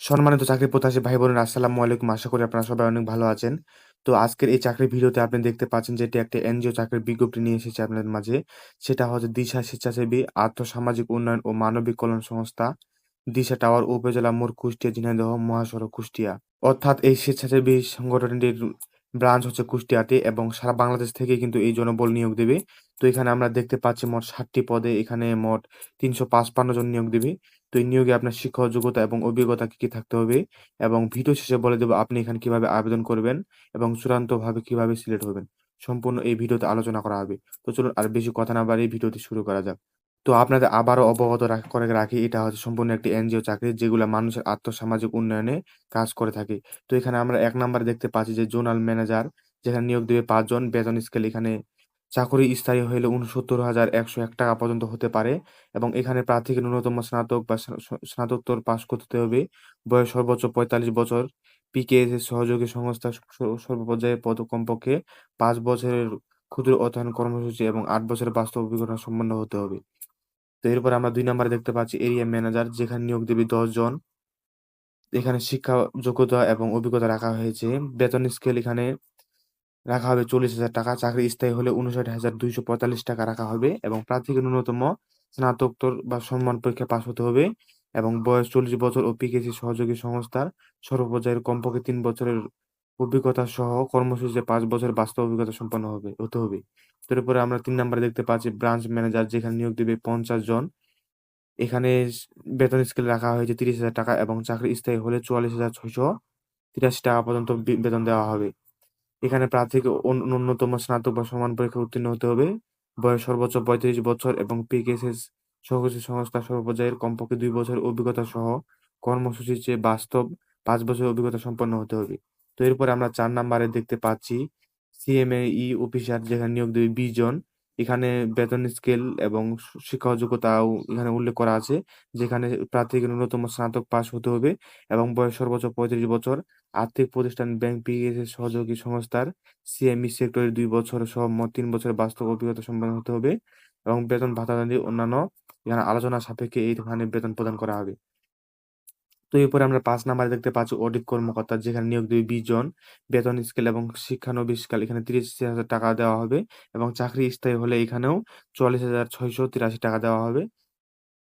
সম্মানিত চাকরি প্রত্যাশী ভাই বোনেরা, আসসালামু আলাইকুম। আশা করি আপনারা সবাই অনেক ভালো আছেন। তো আজকের এই চাকরির ভিডিওতে আপনি দেখতে পাচ্ছেন যে এটি একটা এনজিও চাকরির বিজ্ঞপ্তি নিয়ে এসেছে আপনাদের মাঝে। সেটা হচ্ছে দিশা স্বেচ্ছাসেবী আর্থসামাজিক উন্নয়ন ও মানবিক কল্যাণ সংস্থা, দিশা টাওয়ার, উপজেলা মোড়, কুষ্টিয়া, ঝিনাইদহ মহাসড়ক, কুষ্টিয়া। অর্থাৎ এই স্বেচ্ছাসেবী সংগঠনটির ব্রাঞ্চ হচ্ছে কুষ্টিয়াতে এবং সারা বাংলাদেশ থেকে কিন্তু এই জনবল নিয়োগ দেবে। তো এখানে আমরা দেখতে পাচ্ছি মোট ৭টি পদে এখানে মোট ৩৫৫ জন নিয়োগ দেবে। তো এই নিয়োগে আপনার শিক্ষা যোগ্যতা এবং অভিজ্ঞতা কি থাকতে হবে এবং ভিডিও শেষে বলে দেব আপনি এখানে কিভাবে আবেদন করবেন এবং চূড়ান্তভাবে কিভাবে সিলেক্ট হবেন। সম্পূর্ণ এই ভিডিওতে আলোচনা করা হবে। তো চলুন আর বেশি কথা না বাড়িয়ে ভিডিওটি শুরু করা যাক। তো আপনাদের আবারও অবগত করে রাখি, এটা হচ্ছে সম্পূর্ণ একটি এনজিও চাকরি যেগুলা মানুষের আর্থসামাজিক উন্নয়নে কাজ করে থাকে। তো এখানে আমরা ১ নাম্বারে দেখতে পাচ্ছি যে জোনাল ম্যানেজার, যেখানে নিয়োগ দেবে ৫ জন। বেতন স্কেল এখানে চাকুরি স্থায়ী হইলে ৬৯,১০১ টাকা পর্যন্ত হতে পারে এবং এখানে প্রার্থীকে ন্যূনতম স্নাতক বা স্নাতকোত্তর পাস করতে হবে। বয়স সর্বোচ্চ ৪৫ বছর। পিকেএস সহযোগী সংস্থা সর্বপর্যায়ে পদ কমপক্ষে ৫ বছরের ক্ষুদ্র অধ্যয়ন কর্মসূচি এবং ৮ বছরের বাস্তব অভিজ্ঞতা সম্পন্ন হতে হবে। তো এরপর আমরা ২ নাম্বারে দেখতে পাচ্ছি এরিয়া ম্যানেজার, যেখানে নিয়োগ দেবে ১০ জন। এখানে শিক্ষা যোগ্যতা এবং অভিজ্ঞতা রাখা হয়েছে। বেতন স্কেল এখানে রাখা হবে ৪০,০০০ টাকা। চাকরি স্থায়ী হলে ৫৯,২৪৫ টাকা রাখা হবে এবং প্রার্থীকে ন্যূনতম স্নাতকোত্তর বা সম্মান পরীক্ষায় পাস হতে হবে এবং বয়স ৪০ বছর ও পিকেসি সহযোগী সংস্থার সর্বপর্যায়ের কমপক্ষে ৩ বছরের অভিজ্ঞতা সহ কর্মসূচিতে ৫ বছরের বাস্তব অভিজ্ঞতা সম্পন্ন হতে হবে। এরপরে আমরা ৩ নাম্বারে দেখতে পাচ্ছি ব্রাঞ্চ ম্যানেজার, যেখানে নিয়োগ দেবে ৫০ জন। এখানে বেতন স্কেল রাখা হয়েছে ৩০,০০০ টাকা এবং চাকরি স্থায়ী হলে ৪৪,৬৮৩ টাকা পর্যন্ত বেতন দেওয়া হবে। এখানে প্রার্থীকে ন্যূনতম স্নাতক বা সমান পরীক্ষায় উত্তীর্ণ হতে হবে। বয়স সর্বোচ্চ ৩৫ বছর এবং পিকেএসএস সহযোগী সংস্থার সর্বপর্যায়ের কমপক্ষে ২ বছরের অভিজ্ঞতা সহ কর্মসূচির চেয়ে বাস্তব ৫ বছরের অভিজ্ঞতা সম্পন্ন হতে হবে। তো এরপরে আমরা ৪ নাম্বারে দেখতে পাচ্ছি সিএমএই অফিসার, যেখানে নিয়োগ দেবে ২০ জন। এখানে বেতন স্কেল এবং শিক্ষা যোগ্যতাও এখানে উল্লেখ করা আছে, যেখানে প্রার্থীকে ন্যূনতম স্নাতক পাস হতে হবে এবং বয়স সর্বোচ্চ ৩৫ বছর। আর্থিক প্রতিষ্ঠান, ব্যাংক, পিএসএস সহযোগী সংস্থার সিএমই সেক্টরে ২ বছর সহ মোট ৩ বছরের বাস্তব অভিজ্ঞতা সম্পন্ন হতে হবে এবং বেতন ভাতাদি অন্যান্য এখানে আলোচনা সাপেক্ষে এইখানে বেতন প্রদান করা হবে। তো এরপরে আমরা ৫ নাম্বারে দেখতে পাচ্ছি অডিট কর্মকর্তা, যেখানে নিয়োগ দেবে ২০ জন। বেতন স্কেল এবং শিক্ষানবিশকাল এখানে ৩০,০০০ টাকা দেওয়া হবে এবং চাকরি স্থায়ী হলে এখানেও ৪৪,৬৮৩ টাকা দেওয়া হবে।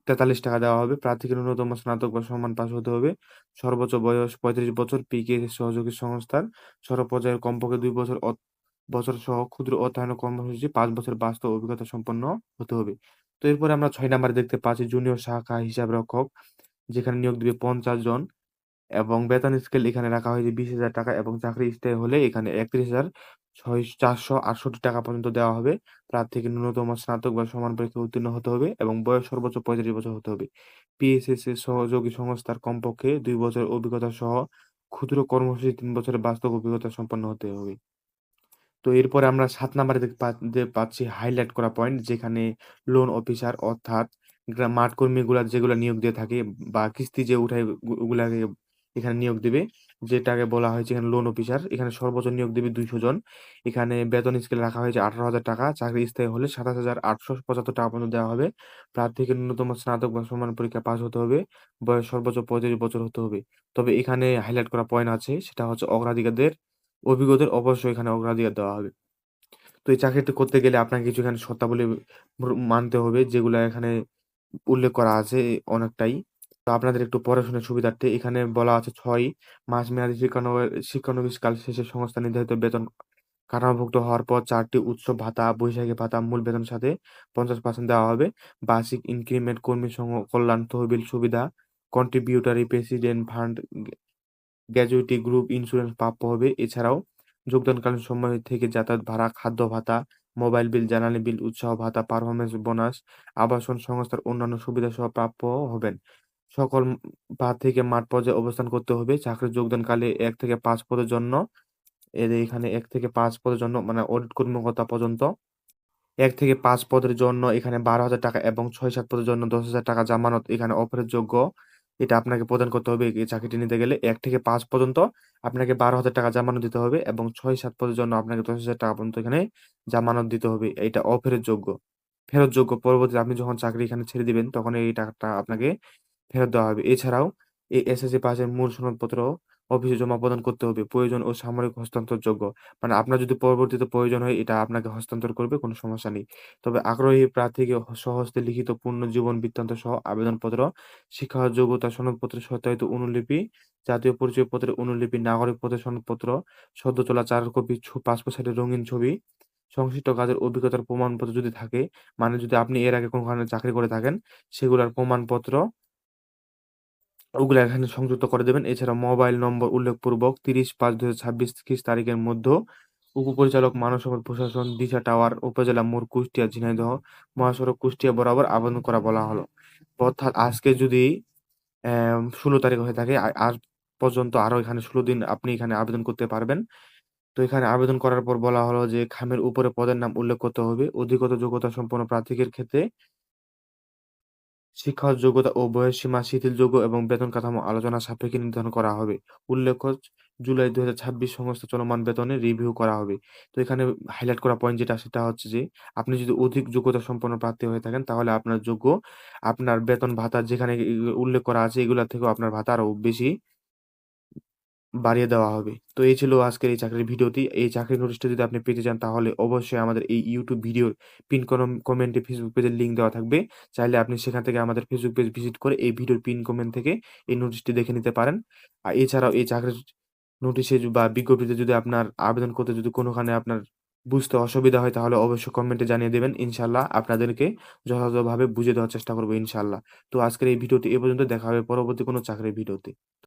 ৪৩ টাকা দেওয়া হবে। প্রার্থীকে ন্যূনতম স্নাতক বা সমান পাস হতে হবে। সর্বোচ্চ বয়স ৩৫ বছর। পিকেএস সহযোগী সংস্থার সর্বপর্যায়ের কমপক্ষে ২ বছর সহ ক্ষুদ্র অর্থায়ন কর্মসূচি ৫ বছর বাস্তব অভিজ্ঞতা সম্পন্ন হতে হবে। তো এরপরে আমরা ৬ নাম্বারে দেখতে পাচ্ছি জুনিয়র শাখা হিসাবরক্ষক, যেখানে নিয়োগ দিবে ৫০ জন এবং বেতন স্কেল এখানে রাখা হয়েছে ২০,০০০ টাকা এবং চাকরি স্থায়ী হলে এখানে ৩১,৪৬৮ টাকা পর্যন্ত দেওয়া হবে। প্রার্থীকে ন্যূনতম স্নাতক বা সমান পরীক্ষায় উত্তীর্ণ হতে হবে এবং বয়স সর্বোচ্চ ৩৫ বছর হতে হবে। পিএসএস এর সহযোগী সংস্থার কমপক্ষে ২ বছরের অভিজ্ঞতা সহ ক্ষুদ্র কর্মসূচি ৩ বছরের বাস্তব অভিজ্ঞতা সম্পন্ন হতে হবে। তো এরপরে আমরা ৭ নাম্বারে দেখতে পাচ্ছি হাইলাইট করা পয়েন্ট, যেখানে লোন অফিসার, অর্থাৎ মাঠ কর্মীগুলা যেগুলা নিয়োগ দিয়ে থাকে বা কিস্তি যে উঠায় ওগুলাকে এখানে নিয়োগ দিবে। যেটাকে বলা হয়েছে এখানে লোন অফিসার। এখানে সর্বোচ্চ নিয়োগ দিবে ২০০ জন। এখানে বেতন স্কেল রাখা হয়েছে ১৮,০০০ টাকা। চাকরি স্থায়ী হলে ২৭,৮৭৫ টাকা পর্যন্ত দেওয়া হবে। প্রার্থীকে ন্যূনতম স্নাতক বা সমান পরীক্ষায় পাস হতে হবে। বয়স সর্বোচ্চ ৩৫ বছর হতে হবে। তবে এখানে হাইলাইট করা পয়েন্ট আছে, সেটা হচ্ছে অভিজ্ঞদের অবশ্যই এখানে অগ্রাধিকার দেওয়া হবে। তো এই চাকরিটি করতে গেলে আপনাকে কিছু এখানে শর্তাবলী মানতে হবে, যেগুলা এখানে উল্লেখ করা আছে অনেকটাই। তো আপনাদের একটু পড়াশোনার সুবিধার্থে এখানে বলা আছে ৬ মাস মেয়াদী শিক্ষানবিশকাল শেষে সংস্থা নির্ধারিত বেতন কাঠামোভুক্ত হওয়ার পর ৪ টি উৎসব ভাতা, বৈশাখী ভাতা মূল বেতনের সাথে ৫০% দেওয়া হবে। বার্ষিক ইনক্রিমেন্ট, কর্মী কল্যাণ তহবিল সুবিধা, contributory president fund, gratuity, group insurance প্রাপ্য হবে। এছাড়াও যোগদানকালীন সময় থেকে যাতায়াত ভাড়া, খাদ্য ভাতা, মোবাইল বিল, জ্বালানি বিল, উৎসাহ ভাতা, পারফরম্যান্স বোনাস, আবাসন সংস্থার অন্যান্য সুবিধাসহ প্রাপ্য হবেন। সকল প্রার্থীকে মাঠ পর্যায়ে অবস্থান করতে হবে। চাকরির যোগদানকালে ১ থেকে ৫ পদের জন্য এখানে ১ থেকে ৫ পদের জন্য মানে অডিট কর্মকর্তা পর্যন্ত ১ থেকে ৫ পদের জন্য এখানে ১২,০০০ টাকা এবং ৬-৭ পদের জন্য ১০,০০০ টাকা জামানত এখানে অফারের যোগ্য। এটা আপনাকে প্রদান করতে হবে এই চাকরিটি নিতে গেলে। ১ থেকে ৫ পর্যন্ত আপনাকে ১২,০০০ টাকা জামানত দিতে হবে এবং ৬-৭ পদের জন্য আপনাকে ১০,০০০ টাকা পর্যন্ত এখানে জামানত দিতে হবে। এইটা অফারের যোগ্য। ফেরতযোগ্য, পরবর্তীতে আপনি যখন চাকরি এখানে ছেড়ে দিবেন তখন এই টাকাটা আপনাকে ফেরত দেওয়া হবে। এছাড়াও এই এসএসসি পাসের মূল সনদপত্র অফিসে জমা প্রদান করতে হবে। প্রয়োজন ও সাময়িক হস্তান্তরযোগ্য। মানে আপনার যদি পরবর্তীতে প্রয়োজন হয় এটা আপনাকে হস্তান্তর করবে, কোনো সমস্যা নেই। তবে আগ্রহী প্রার্থীকে স্বহস্তে লিখিত পূর্ণ জীবন বৃত্তান্ত সহ আবেদনপত্র, শিক্ষাগত যোগ্যতা সনদপত্রের সত্যায়িত অনুলিপি, জাতীয় পরিচয়পত্রের অনুলিপি, নাগরিকপত্রের সনদপত্র, সদ্য তোলা ৪ কপি পাসপোর্ট সাইজের রঙিন ছবি, সংশ্লিষ্ট কাজের অভিজ্ঞতার প্রমাণপত্র যদি থাকে, মানে যদি আপনি এর আগে কোনোখানে চাকরি করে থাকেন, সেগুলার প্রমাণপত্র ওগুলা এখানে সংযুক্ত করে দেবেন। এছাড়া মোবাইল নম্বর উল্লেখপূর্বক ৩০/৫/২০২৬ তারিখের মধ্যে উপপরিচালক মানব সম্পদ প্রশাসন, দিশা টাওয়ার, উপজেলা মোড়, কুষ্টিয়া, ঝিনাইদহ মহাসড়ক, কুষ্টিয়া বরাবর আবেদন করা বলা হলো। অর্থাৎ আজকে যদি ১৬ তারিখ হয়ে থাকে, আজ পর্যন্ত আরো এখানে ১৬ দিন আপনি এখানে আবেদন করতে পারবেন। তো এখানে আবেদন করার পর বলা হলো যে খামের উপরে পদের নাম উল্লেখ করতে হবে। অধিকতর যোগ্যতা সম্পন্ন প্রার্থীদের ক্ষেত্রে শিক্ষাগত যোগ্যতা ও বয়সসীমা শিথিলযোগ্য এবং বেতন কাঠামো আলোচনা সাপেক্ষে নির্ধারণ করা হবে। উল্লেখ্য, জুলাই ২০২৬ সংস্থা চলমান বেতনে রিভিউ করা হবে। তো এখানে হাইলাইট করা পয়েন্ট যেটা সেটা হচ্ছে যে আপনি যদি অধিক যোগ্যতা সম্পন্ন প্রার্থী হয়ে থাকেন তাহলে আপনার আপনার বেতন ভাতা যেখানে উল্লেখ করা আছে এগুলা থেকেও আপনার ভাতা আরো বেশি বাড়িয়ে দেওয়া হবে। তো এই ছিল আজকের এই চাকরির ভিডিওটি। এই চাকরির নোটিশটা যদি আপনি পেতে চান তাহলে অবশ্যই আমাদের এই YouTube ভিডিওর পিন কমেন্টে Facebook পেজের লিঙ্ক দেওয়া থাকবে। চাইলে আপনি সেখান থেকে আমাদের Facebook পেজ ভিজিট করে এই ভিডিওর পিন কমেন্ট থেকে এই নোটিশটি দেখে নিতে পারেন। আর এছাড়াও এই চাকরির নোটিশে বা বিজ্ঞপ্তিতে যদি আপনার আবেদন করতে যদি কোনোখানে আপনার বুঝতে অসুবিধা হয় তাহলে অবশ্যই কমেন্টে জানিয়ে দেবেন। ইনশাআল্লাহ আপনাদেরকে যথাযথভাবে বুঝিয়ে দেওয়ার চেষ্টা করব ইনশাআল্লাহ। তো আজকের এই ভিডিওটি এ পর্যন্ত। দেখা হবে পরবর্তী কোনো চাকরির ভিডিওতে।